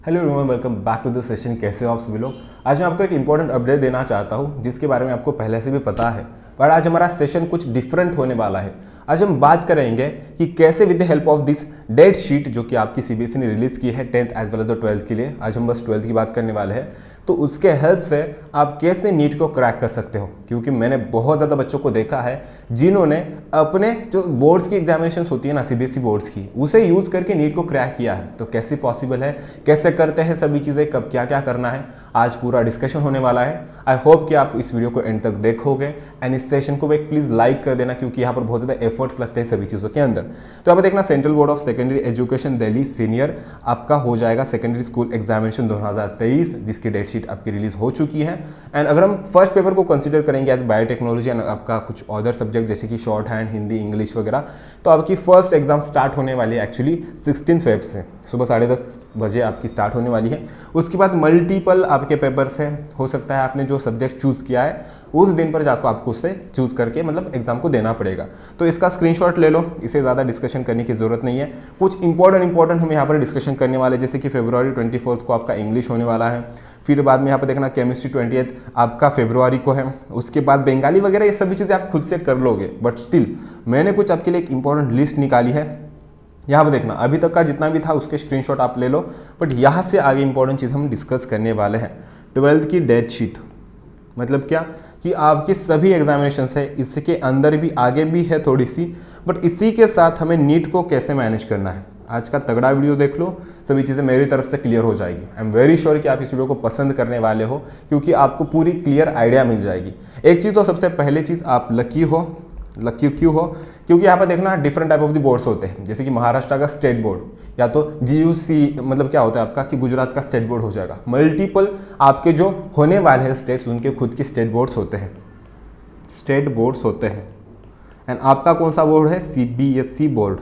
Hello everyone, welcome back to the session. कैसे हो आप सभी लोग। आज मैं आपको एक इंपॉर्टेंट अपडेट देना चाहता हूं जिसके बारे में आपको पहले से भी पता है, पर आज हमारा सेशन कुछ डिफरेंट होने वाला है। आज हम बात करेंगे कि कैसे with the help of this date sheet जो कि आपकी सीबीएसई ने रिलीज की है 10th as well as the 12th के लिए। आज हम बस 12th की बात करने वाले हैं, तो उसके हेल्प से आप कैसे नीट को क्रैक कर सकते हो। क्योंकि मैंने बहुत ज़्यादा बच्चों को देखा है जिन्होंने अपने जो बोर्ड्स की एग्जामिनेशन होती है ना, सीबीएसई बोर्ड्स की, उसे यूज़ करके नीट को क्रैक किया है। तो कैसे पॉसिबल है, कैसे करते हैं सभी चीज़ें, कब क्या क्या करना है, आज पूरा डिस्कशन होने वाला है। आई होप कि आप इस वीडियो को एंड तक देखोगे एंड इस सेशन को एक प्लीज़ लाइक कर देना, क्योंकि यहाँ पर बहुत ज़्यादा एफर्ट्स लगते हैं सभी चीज़ों के अंदर। तो आप देखना, central board of secondary education Delhi senior आपका हो जाएगा सेकेंडरी स्कूल एग्जामिनेशन 2023, जिसकी डेट शीट आपकी रिलीज हो चुकी है। एंड अगर हम फर्स्ट पेपर को कंसीडर करेंगे एज बायोटेक्नोलॉजी एंड आपका कुछ अदर सब्जेक्ट जैसे कि शॉर्ट हैंड, हिंदी, इंग्लिश वगैरह, तो आपकी फर्स्ट एग्जाम स्टार्ट होने वाली है एक्चुअली 16 फेब से, सुबह 10:30 बजे आपकी स्टार्ट होने वाली है। उसके बाद मल्टीपल आपके पेपर्स हैं, हो सकता है आपने जो सब्जेक्ट चूज़ किया है उस दिन पर जाकर आपको उससे चूज़ करके मतलब एग्जाम को देना पड़ेगा। तो इसका स्क्रीनशॉट ले लो, इसे ज़्यादा डिस्कशन करने की ज़रूरत नहीं है। कुछ इंपॉर्टेंट हम यहाँ पर डिस्कशन करने वाले, जैसे कि फरवरी 24 को आपका इंग्लिश होने वाला है। फिर बाद में यहाँ पर देखना केमिस्ट्री 28 आपका फरवरी को है। उसके बाद बंगाली वगैरह, ये सभी चीज़ें आप खुद से कर लोगे, बट स्टिल मैंने कुछ आपके लिए एक इंपॉर्टेंट लिस्ट निकाली है। यहाँ पर देखना, अभी तक का जितना भी था उसके स्क्रीनशॉट आप ले लो, बट यहाँ से आगे इंपॉर्टेंट चीज़ हम डिस्कस करने वाले हैं। 12th की डेट शीट मतलब क्या कि आपकी सभी एग्जामिनेशन है, इसके अंदर भी आगे भी है थोड़ी सी, बट इसी के साथ हमें नीट को कैसे मैनेज करना है। आज का तगड़ा वीडियो देख लो, सभी चीज़ें मेरी तरफ से क्लियर हो जाएगी। आई एम वेरी श्योर कि आप इस वीडियो को पसंद करने वाले हो, क्योंकि आपको पूरी क्लियर आइडिया मिल जाएगी। एक चीज़ तो सबसे पहली चीज़, आप लकी हो। लकी क्यों हो? क्योंकि यहाँ पर देखना different type of the boards होते हैं, जैसे कि महाराष्ट्र का स्टेट बोर्ड, या तो जीयूसी मतलब क्या होता है आपका कि गुजरात का स्टेट बोर्ड हो जाएगा। मल्टीपल आपके जो होने वाले हैं स्टेट्स, उनके खुद के स्टेट बोर्ड्स होते हैं, स्टेट बोर्ड्स होते हैं। एंड आपका कौन सा बोर्ड है? CBSE board.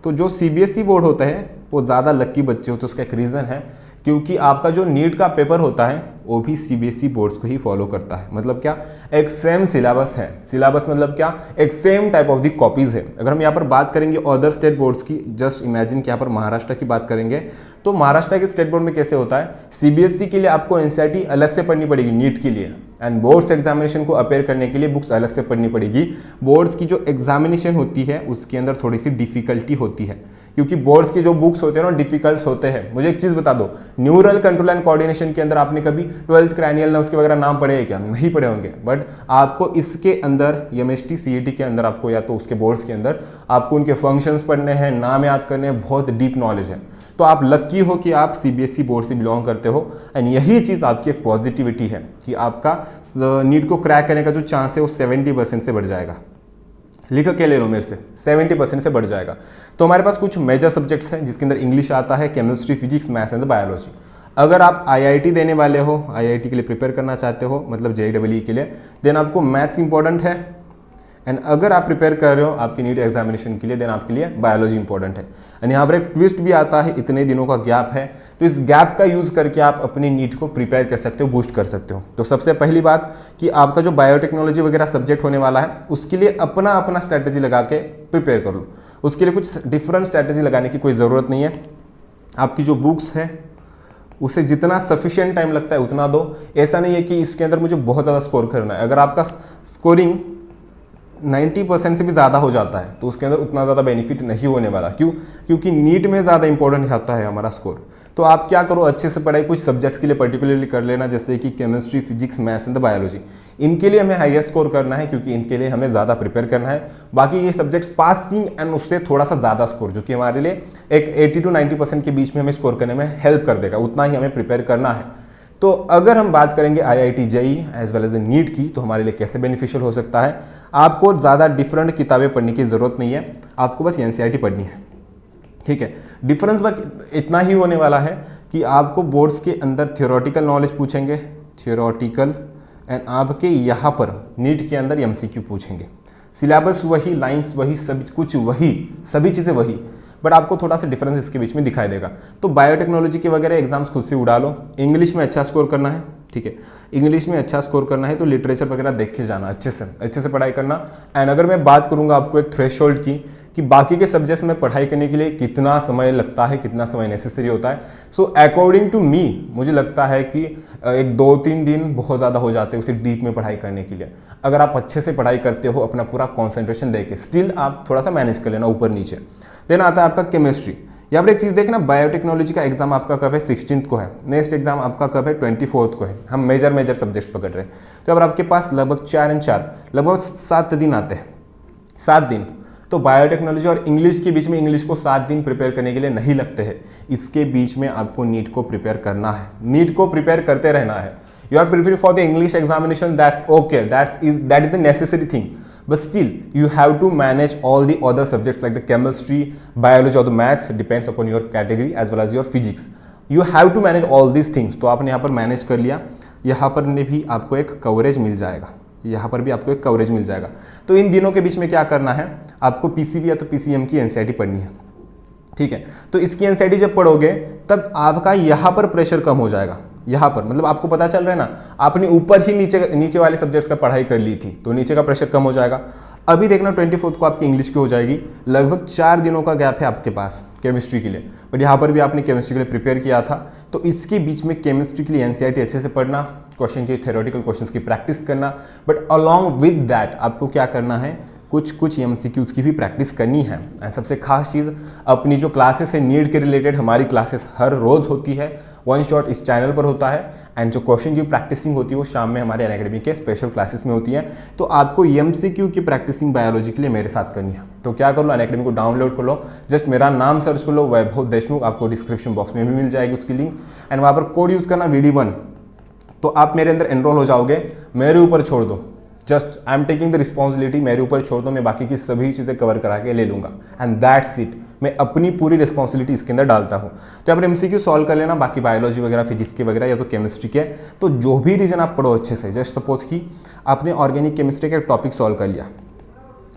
तो जो सीबीएसई बोर्ड होते हैं वो ज़्यादा लकी बच्चे होते हैं। उसका एक रीज़न है, क्योंकि आपका जो नीट का पेपर होता है वो भी सीबीएसई बोर्ड्स को ही फॉलो करता है। मतलब क्या, एक सेम सिलेबस है। सिलेबस मतलब क्या, एक same type of the copies है। अगर हम यहाँ पर बात करेंगे अदर स्टेट बोर्ड्स की, जस्ट इमेजिन कि यहाँ पर महाराष्ट्र की बात करेंगे, तो महाराष्ट्र के स्टेट बोर्ड में कैसे होता है, सीबीएसई के लिए आपको एनसीईआरटी अलग से पढ़नी पड़ेगी नीट के लिए, एंड बोर्ड्स एग्जामिनेशन को अपेयर करने के लिए बुक्स अलग से पढ़नी पड़ेगी। बोर्ड्स की जो एग्जामिनेशन होती है उसके अंदर थोड़ी सी डिफिकल्टी होती है, क्योंकि बोर्ड्स के जो बुक्स होते हैं ना डिफिकल्ट होते हैं। मुझे एक चीज़ बता दो, न्यूरल कंट्रोल एंड कोऑर्डिनेशन के अंदर आपने कभी 12th क्रैनियल नर्व्स के वगैरह नाम पढ़े हैं क्या? नहीं पढ़े होंगे, बट आपको इसके अंदर एमएसटी सीईटी के अंदर आपको, या तो उसके बोर्ड्स के अंदर आपको उनके फंक्शंस पढ़ने हैं, नाम याद करने हैं, बहुत डीप नॉलेज है। तो आप लकी हो कि आप सीबीएसई बोर्ड से बिलोंग करते हो, एंड यही चीज़ आपकी एक पॉजिटिविटी है कि आपका नीट को क्रैक करने का जो चांस है वो 70% से बढ़ जाएगा। लिख के ले लो मेरे से, 70% से बढ़ जाएगा। तो हमारे पास कुछ मेजर सब्जेक्ट्स हैं जिसके अंदर इंग्लिश आता है, chemistry, physics, maths and biology. अगर आप आईआईटी देने वाले हो, आईआईटी के लिए प्रिपेयर करना चाहते हो, मतलब जेईई के लिए, देन आपको मैथ्स इंपॉर्टेंट है। एंड अगर आप प्रिपेयर कर रहे हो आपकी नीट एग्जामिनेशन के लिए, देन आपके लिए बायोलॉजी इंपॉर्टेंट है। एंड यहाँ पर एक ट्विस्ट भी आता है, इतने दिनों का गैप है, तो इस गैप का यूज़ करके आप अपनी नीट को प्रिपेयर कर सकते हो, बूस्ट कर सकते हो। तो सबसे पहली बात कि आपका जो बायोटेक्नोलॉजी वगैरह सब्जेक्ट होने वाला है, उसके लिए अपना अपना स्ट्रैटेजी लगा के प्रिपेयर कर लो। उसके लिए कुछ डिफरेंट स्ट्रैटेजी लगाने की कोई ज़रूरत नहीं है। आपकी जो बुक्स है उसे जितना सफिशिएंट टाइम लगता है उतना दो। ऐसा नहीं है कि इसके अंदर मुझे बहुत ज़्यादा स्कोर करना है। अगर आपका स्कोरिंग 90% से भी ज़्यादा हो जाता है तो उसके अंदर उतना ज़्यादा बेनिफिट नहीं होने वाला। क्यों? क्योंकि नीट में ज़्यादा इंपॉर्टेंट होता है हमारा स्कोर। तो आप क्या करो, अच्छे से पढ़ाई कुछ सब्जेक्ट्स के लिए पर्टिकुलरली कर लेना, जैसे कि chemistry, physics, maths and biology. इनके लिए हमें हाईएस्ट स्कोर करना है, क्योंकि इनके लिए हमें ज़्यादा प्रिपेयर करना है। बाकी ये सब्जेक्ट्स पासिंग एंड उससे थोड़ा सा ज़्यादा स्कोर, जो कि हमारे लिए एक 80 to 90% के बीच में हमें स्कोर करने में हेल्प कर देगा, उतना ही हमें प्रिपेयर करना है। तो अगर हम बात करेंगे IIT JEE as well as NEET की, तो हमारे लिए कैसे बेनिफिशियल हो सकता है। आपको ज़्यादा डिफरेंट किताबें पढ़ने की ज़रूरत नहीं है, आपको बस एनसीईआरटी पढ़नी है, ठीक है। डिफरेंस बस इतना ही होने वाला है कि आपको बोर्ड्स के अंदर थियोरेटिकल नॉलेज पूछेंगे, थियोरेटिकल, एंड आपके यहाँ पर नीट के अंदर एमसीक्यू पूछेंगे। सिलेबस वही, लाइंस वही, सब कुछ वही, सभी चीज़ें वही, बट आपको थोड़ा सा डिफरेंस इसके बीच में दिखाई देगा। तो बायोटेक्नोलॉजी के वगैरह एग्जाम्स खुद से उड़ा लो। इंग्लिश में अच्छा स्कोर करना है, ठीक है। इंग्लिश में अच्छा स्कोर करना है तो लिटरेचर वगैरह देख के जाना, अच्छे से पढ़ाई करना। एंड अगर मैं बात करूँगा आपको एक थ्रेशोल्ड की कि बाकी के सब्जेक्ट्स में पढ़ाई करने के लिए कितना समय लगता है, कितना समय नेसेसरी होता है, सो अकॉर्डिंग टू मी मुझे लगता है कि एक 2-3 दिन बहुत ज़्यादा हो जाते हैं उसे डीप में पढ़ाई करने के लिए। अगर आप अच्छे से पढ़ाई करते हो अपना पूरा कॉन्सेंट्रेशन देके, स्टिल आप थोड़ा सा मैनेज कर लेना ऊपर नीचे। देन आता है आपका केमिस्ट्री। यहाँ पर एक चीज़ देखना, बायोटेक्नोलॉजी का एग्जाम आपका कब है, 16 को है। नेक्स्ट एग्जाम आपका कब है, 24 को है। हम मेजर सब्जेक्ट्स पकड़ रहे हैं। तो अगर आपके पास लगभग 4 और 4 लगभग 7 दिन आते हैं, 7 दिन। तो बायोटेक्नोलॉजी और इंग्लिश के बीच में, इंग्लिश को 7 दिन प्रिपेयर करने के लिए नहीं लगते हैं। इसके बीच में आपको नीट को प्रिपेयर करना है, नीट को प्रिपेयर करते रहना है। You are preparing for the English examination, that's okay, that is the necessary thing, but still you have to manage all the other subjects like the chemistry, biology or the maths, depends upon your category as well as your physics. You have to manage all these things. तो आपने यहाँ पर manage कर लिया, यहाँ पर भी आपको एक कवरेज मिल जाएगा, यहाँ पर भी आपको एक कवरेज मिल जाएगा। तो इन दिनों के बीच में क्या करना है, आपको पीसीबी या तो पीसीएम की एनसीईआरटी पढ़नी है, ठीक है। तो इसकी एनसीईआरटी जब पढ़ोगे तब आपका यहाँ पर प्रेशर कम हो जाएगा। यहाँ पर मतलब आपको पता चल रहा है ना, आपने ऊपर ही नीचे वाले सब्जेक्ट्स का पढ़ाई कर ली थी तो नीचे का प्रेशर कम हो जाएगा। अभी देखना 24 को आपकी इंग्लिश की हो जाएगी, लगभग 4 दिनों का गैप है आपके पास केमिस्ट्री के लिए। बट यहाँ पर भी आपने केमिस्ट्री के लिए प्रिपेयर किया था, तो इसके बीच में केमिस्ट्री के लिए एनसीईआरटी अच्छे से पढ़ना, क्वेश्चन की थ्योरेटिकल क्वेश्चंस की प्रैक्टिस करना। बट अलॉन्ग विद दैट आपको क्या करना है, कुछ एमसीक्यूज की भी प्रैक्टिस करनी है। एंड सबसे खास चीज़, अपनी जो क्लासेस है नीट के रिलेटेड, हमारी क्लासेस हर रोज़ होती है, वन शॉट इस चैनल पर होता है। एंड जो क्वेश्चन की प्रैक्टिसिंग होती है वो शाम में हमारे अनअकैडमी के स्पेशल क्लासेस में होती है। तो आपको एमसीक्यू की प्रैक्टिसिंग बायोलॉजी के लिए मेरे साथ करनी है। तो क्या कर लो, अनअकैडमी को डाउनलोड कर लो, जस्ट मेरा नाम सर्च कर लो, वैभव देशमुख, आपको डिस्क्रिप्शन बॉक्स में भी मिल जाएगी उसकी लिंक। एंड वहाँ पर कोड यूज़ करना VD1, तो आप मेरे अंदर एनरोल हो जाओगे। मेरे ऊपर छोड़ दो, just I am taking the responsibility, मेरे ऊपर छोड़ दो, मैं बाकी की सभी चीज़ें कवर करा के ले लूँगा। एंड दैट्स इट, मैं अपनी पूरी रिस्पॉन्सिबिलिटी इसके अंदर डालता हूँ। तो आप एमसीक्यू सॉल्व कर लेना, बाकी बायोलॉजी वगैरह, फिजिक्स के वगैरह या तो केमिस्ट्री के, तो जो भी रीजन आप पढ़ो अच्छे से। जस्ट सपोज कि आपने ऑर्गेनिक केमिस्ट्री का एक टॉपिक सॉल्व कर लिया,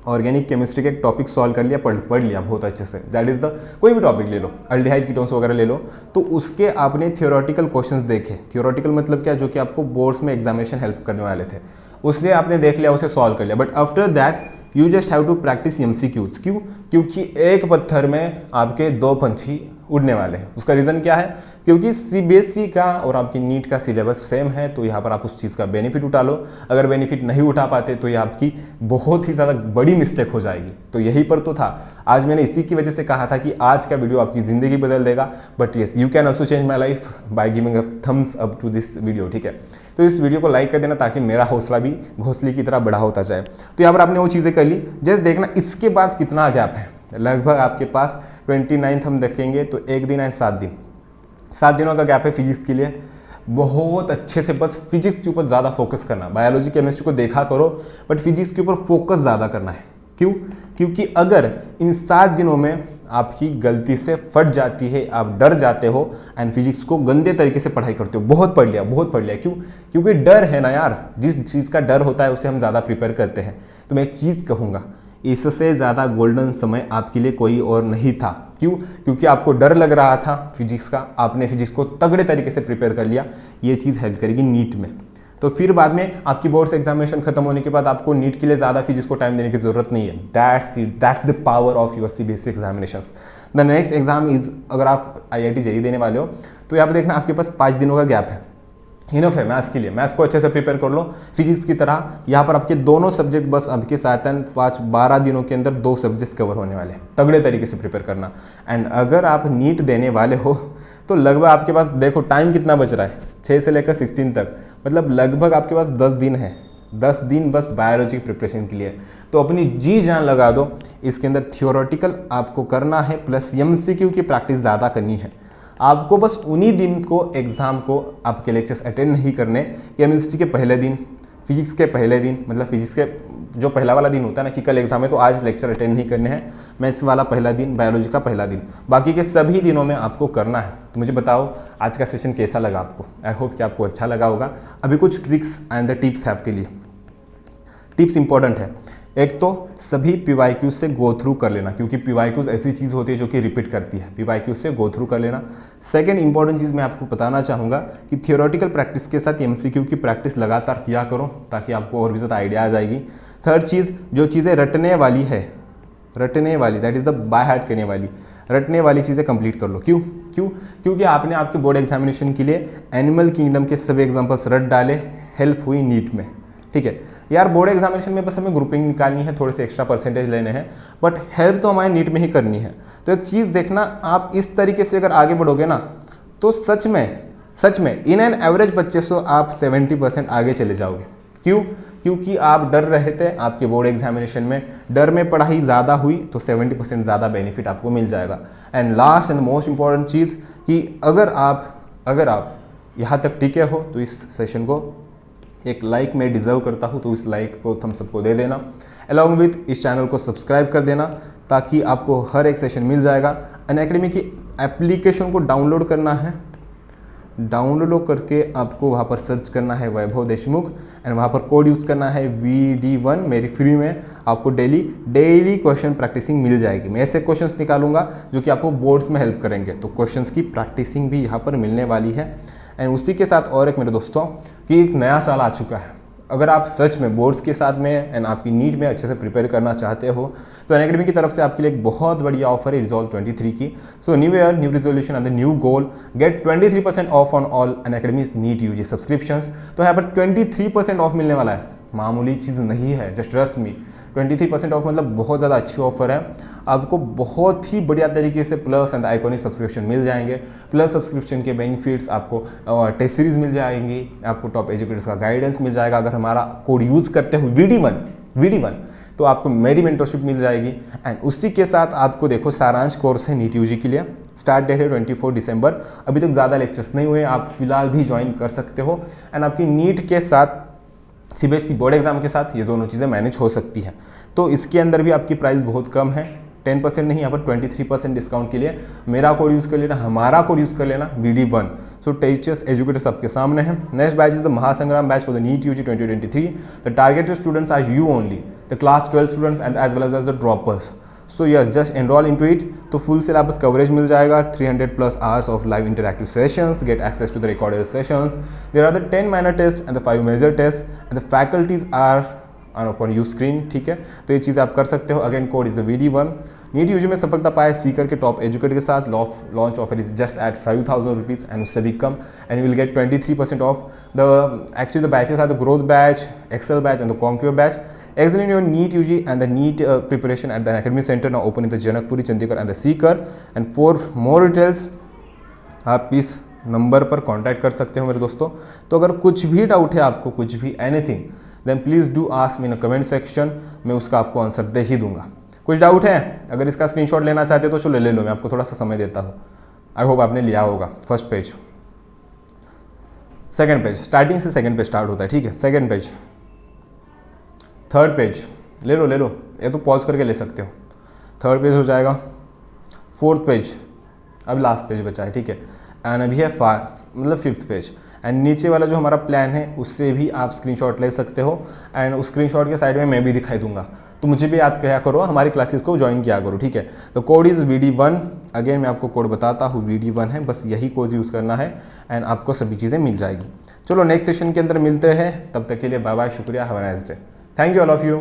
ऑर्गेनिक केमिस्ट्री का एक टॉपिक सॉल्व कर लिया, पढ़ लिया बहुत अच्छे से, दैट इज द कोई भी टॉपिक ले लो, अल्डिहाइड कीटोन्स वगैरह ले लो, तो उसके आपने थियोरेटिकल क्वेश्चंस देखे। थियोरेटिकल मतलब क्या, जो कि आपको बोर्ड्स में एग्जामिनेशन हेल्प करने वाले थे, उसलिए आपने देख लिया, उसे सॉल्व कर लिया। But after that you just have to practise MCQs. क्यों? क्योंकि एक पत्थर में आपके 2 पंछी उड़ने वाले हैं। उसका रीज़न क्या है? क्योंकि सीबीएसई का और आपकी नीट का सिलेबस सेम है, तो यहाँ पर आप उस चीज़ का बेनिफिट उठा लो। अगर बेनिफिट नहीं उठा पाते तो ये आपकी बहुत ही ज़्यादा बड़ी मिस्टेक हो जाएगी। तो यहीं पर तो था, आज मैंने इसी की वजह से कहा था कि आज का वीडियो आपकी ज़िंदगी बदल देगा। But yes, you can also change my life by giving a thumbs up to this video, ठीक है। तो इस वीडियो को लाइक कर देना ताकि मेरा हौसला भी घोंसले की तरह बड़ा होता जाए। तो यहाँ पर आपने वो चीज़ें कर ली, जस्ट देखना इसके बाद कितना गैप है। लगभग आपके पास 29 हम देखेंगे तो 1 दिन है 7 दिन, 7 दिनों का गैप है फिजिक्स के लिए। बहुत अच्छे से बस फिजिक्स के ऊपर ज़्यादा फोकस करना। बायोलॉजी केमिस्ट्री को देखा करो, बट फिजिक्स के ऊपर फोकस ज़्यादा करना है। क्यों? क्योंकि अगर इन 7 दिनों में आपकी गलती से फट जाती है, आप डर जाते हो एंड फिजिक्स को गंदे तरीके से पढ़ाई करते हो, बहुत पढ़ लिया। क्यों? क्योंकि डर है ना यार, जिस चीज़ का डर होता है उसे हम ज़्यादा प्रिपेयर करते हैं। तो मैं एक चीज़ कहूँगा, इससे ज़्यादा गोल्डन समय आपके लिए कोई और नहीं था। क्यों? क्योंकि आपको डर लग रहा था फिजिक्स का, आपने फिजिक्स को तगड़े तरीके से प्रिपेयर कर लिया। ये चीज़ हेल्प करेगी नीट में। तो फिर बाद में आपकी बोर्ड्स एग्जामिनेशन खत्म होने के बाद आपको नीट के लिए ज़्यादा फिजिक्स को टाइम देने की जरूरत नहीं है। That's the power of your CBSE examinations. The next exam is, अगर आप IIT JEE देने वाले हो तो यहाँ पर देखना आपके पास 5 दिनों का गैप है। इनफ है मैथ्स के लिए, मैथ्स को अच्छे से प्रिपेयर कर लो। फिजिक्स की तरह यहाँ पर आपके दोनों सब्जेक्ट बस आपके 7-5-12 दिनों के अंदर 2 सब्जेक्ट्स कवर होने वाले हैं। तगड़े तरीके से प्रिपेयर करना। एंड अगर आप नीट देने वाले हो तो लगभग आपके पास देखो टाइम कितना बच रहा है, 6 से लेकर 16 तक, मतलब लगभग आपके पास 10 दिन है। 10 दिन बस बायोलॉजी की प्रिपरेशन के लिए। तो अपनी जी जान लगा दो। इसके अंदर थियोरेटिकल आपको करना है, प्लस MCQ की प्रैक्टिस ज़्यादा करनी है। आपको बस उन्हीं दिन को एग्ज़ाम को आपके लेक्चर्स अटेंड नहीं करने। केमिस्ट्री के पहले दिन, फिजिक्स के पहले दिन, मतलब फिजिक्स के जो पहला वाला दिन होता है ना कि कल एग्जाम है तो आज लेक्चर अटेंड नहीं करने हैं, मैथ्स वाला पहला दिन, बायोलॉजी का पहला दिन, बाकी के सभी दिनों में आपको करना है। तो मुझे बताओ आज का सेशन कैसा लगा आपको। आई होप कि आपको अच्छा लगा होगा। अभी कुछ ट्रिक्स एंड द टिप्स है आपके लिए। टिप्स इंपॉर्टेंट है। एक तो सभी PYQ से गो थ्रू कर लेना, क्योंकि PYQ ऐसी चीज़ होती है जो कि रिपीट करती है, PYQ से गो थ्रू कर लेना। सेकंड इंपॉर्टेंट चीज़ मैं आपको बताना चाहूँगा कि थियोरेटिकल प्रैक्टिस के साथ MCQ की प्रैक्टिस लगातार किया करो, ताकि आपको और भी ज़्यादा आइडिया आ जाएगी। थर्ड चीज़, जो चीज़ें रटने वाली है, रटने वाली, that is the by heart करने वाली, रटने वाली चीज़ें कंप्लीट कर लो। क्योंकि आपने आपके बोर्ड एग्जामिनेशन के लिए एनिमल किंगडम के सभी एग्जाम्पल्स रट डाले, हेल्प हुई नीट में, ठीक है यार। बोर्ड एग्जामिनेशन में बस हमें ग्रुपिंग निकालनी है, थोड़े से एक्स्ट्रा परसेंटेज लेने हैं, बट हेल्प तो हमारे नीट में ही करनी है। तो एक चीज़ देखना, आप इस तरीके से अगर आगे बढ़ोगे ना, तो सच में इन एन एवरेज बच्चे से आप 70% आगे चले जाओगे। क्योंकि आप डर रहे थे आपके बोर्ड एग्जामिनेशन में, डर में पढ़ाई ज़्यादा हुई तो 70% ज़्यादा बेनिफिट आपको मिल जाएगा। And last and most important चीज़ कि अगर आप यहाँ तक टिके हो तो इस सेशन को एक लाइक मैं डिज़र्व करता हूँ, तो इस लाइक को हम सबको दे देना, अलॉन्ग विथ इस चैनल को सब्सक्राइब कर देना, ताकि आपको हर एक सेशन मिल जाएगा। अनअकैडमी की एप्लीकेशन को डाउनलोड करना है, डाउनलोड करके आपको वहाँ पर सर्च करना है वैभव देशमुख, एंड वहाँ पर कोड यूज़ करना है VD1, मेरी फ्री में आपको डेली क्वेश्चन प्रैक्टिसिंग मिल जाएगी। मैं ऐसे क्वेश्चंस निकालूंगा जो कि आपको बोर्ड्स में हेल्प करेंगे, तो क्वेश्चंस की प्रैक्टिसिंग भी यहाँ पर मिलने वाली है। एंड उसी के साथ और एक मेरे दोस्तों कि एक नया साल आ चुका है, अगर आप सच में बोर्ड्स के साथ में एंड आपकी नीट में अच्छे से प्रिपेयर करना चाहते हो, तो अनअकैडमी की तरफ से आपके लिए एक बहुत बढ़िया ऑफर है रिजॉल्व 23 की। So new year, new resolution and the new goal, get 23% off on all Unacademy NEET UG subscriptions. तो यहाँ पर 23% ऑफ मिलने वाला है, मामूली चीज़ नहीं है, जस्ट ट्रस्ट मी। 23% ऑफ मतलब बहुत ज़्यादा अच्छी ऑफर है, आपको बहुत ही बढ़िया तरीके से प्लस एंड आइकॉनिक सब्सक्रिप्शन मिल जाएंगे। प्लस सब्सक्रिप्शन के बेनिफिट्स आपको टेस्ट सीरीज मिल जाएंगी, आपको टॉप एजुकेटर्स का गाइडेंस मिल जाएगा। अगर हमारा कोड यूज़ करते हो VD1 तो आपको मेरी मेंटरशिप मिल जाएगी। एंड उसी के साथ आपको देखो सारांश कोर्स है नीट UG के लिए, स्टार्ट डेट है 24 दिसंबर। अभी तक ज़्यादा लेक्चर्स नहीं हुए, आप फिलहाल भी ज्वाइन कर सकते हो। एंड आपकी नीट के साथ CBSE बोर्ड एग्जाम के साथ ये दोनों चीज़ें मैनेज हो सकती हैं। तो इसके अंदर भी आपकी प्राइस बहुत कम है, 10% नहीं, यहाँ पर 23% डिस्काउंट के लिए मेरा कोड यूज़ कर लेना, हमारा कोड यूज़ कर लेना VD1। सो टीचर्स एजुकेटर्स आपके सामने हैं। Next batch is the Mahasangram batch for the NEET UG 2023। The targeted students are you only, the class 12 students and as well as the droppers. So yes, just enrol into it. तो full syllabus coverage मिल जाएगा, 300+ hours of live interactive sessions, get access to the recorded sessions. There are the 10 minor tests and the 5 major tests, and the faculties are upon your screen, ठीक है। तो ये चीज़ आप कर सकते हो। Again code is the VD1। NEET UG में सफलता पाए सीकर के टॉप एजुकेटर के साथ launch offer is just at 5000 rupees and उससे भी कम, and you will get 23% off. Actually the batches are the growth batch, Excel batch and the Concure batch. Excellent your NEET UG and the NEET preparation at the Academy Center now open in the Janakpuri, Chandigarh and the Sikar. And for more details आप इस number पर contact कर सकते हो मेरे दोस्तों। तो अगर कुछ भी डाउट है आपको, कुछ भी anything, then please do ask me in comment section, मैं उसका आपको आंसर दे ही दूंगा। कुछ डाउट है, अगर इसका स्क्रीनशॉट लेना चाहते हो तो चलो ले लो, मैं आपको थोड़ा सा समय देता हूँ। आई होप आपने लिया होगा। First page, second page, starting से सेकेंड पेज स्टार्ट होता है, ठीक है। सेकेंड पेज, थर्ड पेज, ले लो, ये तो पॉज करके ले सकते हो। थर्ड पेज हो जाएगा, फोर्थ पेज, अब लास्ट पेज बचा है, ठीक है। एंड अभी है मतलब फिफ्थ पेज। एंड नीचे वाला जो हमारा प्लान है उससे भी आप स्क्रीनशॉट ले सकते हो, एंड उस स्क्रीनशॉट के साइड में मैं भी दिखाई दूंगा। तो मुझे भी याद किया करो, हमारी क्लासेस को ज्वाइन किया करो, ठीक है। तो कोड इज़ VD1। अगेन मैं आपको कोड बताता हूँ, VD1 है, बस यही कोड यूज़ करना है एंड आपको सभी चीज़ें मिल जाएगी। चलो नेक्स्ट सेशन के अंदर मिलते हैं, तब तक के लिए बाय बाय, शुक्रिया, have a nice day, thank you all of you.